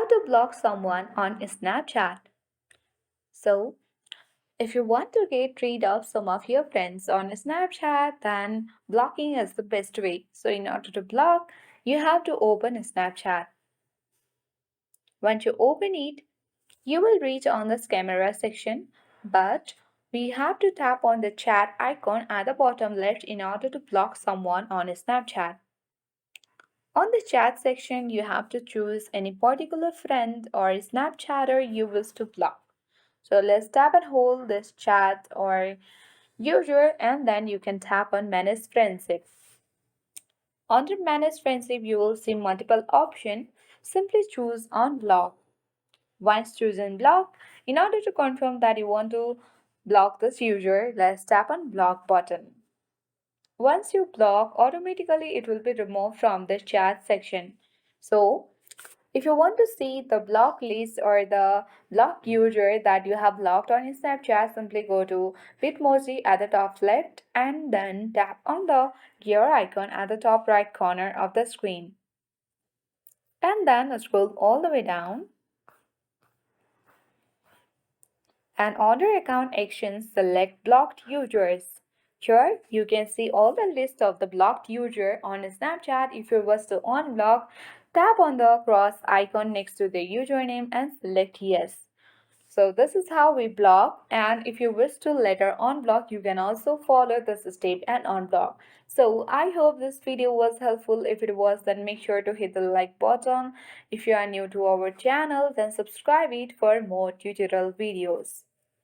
How to block someone on Snapchat. So, if you want to get rid of some of your friends on Snapchat, then blocking is the best way. So, in order to block, you have to open Snapchat. Once you open it, you will reach on this camera section, but we have to tap on the chat icon at the bottom left in order to block someone on Snapchat. On the chat section, you have to choose any particular friend or Snapchatter you wish to block. So let's tap and hold this chat or user, and then you can tap on manage friendship. Under manage friendship, you will see multiple options. Simply choose on block. Once chosen block, in order to confirm that you want to block this user, let's tap on block button. Once you block, automatically it will be removed from the chat section. So, if you want to see the block list or the block user that you have blocked on Snapchat, simply go to Bitmoji at the top left and then tap on the gear icon at the top right corner of the screen. And then scroll all the way down. And under account actions, select blocked users. Here you can see all the list of the blocked user on Snapchat. If you wish to unblock, tap on the cross icon next to the username and select yes. So this is how we block, and if you wish to later unblock, you can also follow this step and unblock. So I hope this video was helpful. If it was, then make sure to hit the like button. If you are new to our channel, then subscribe it for more tutorial videos.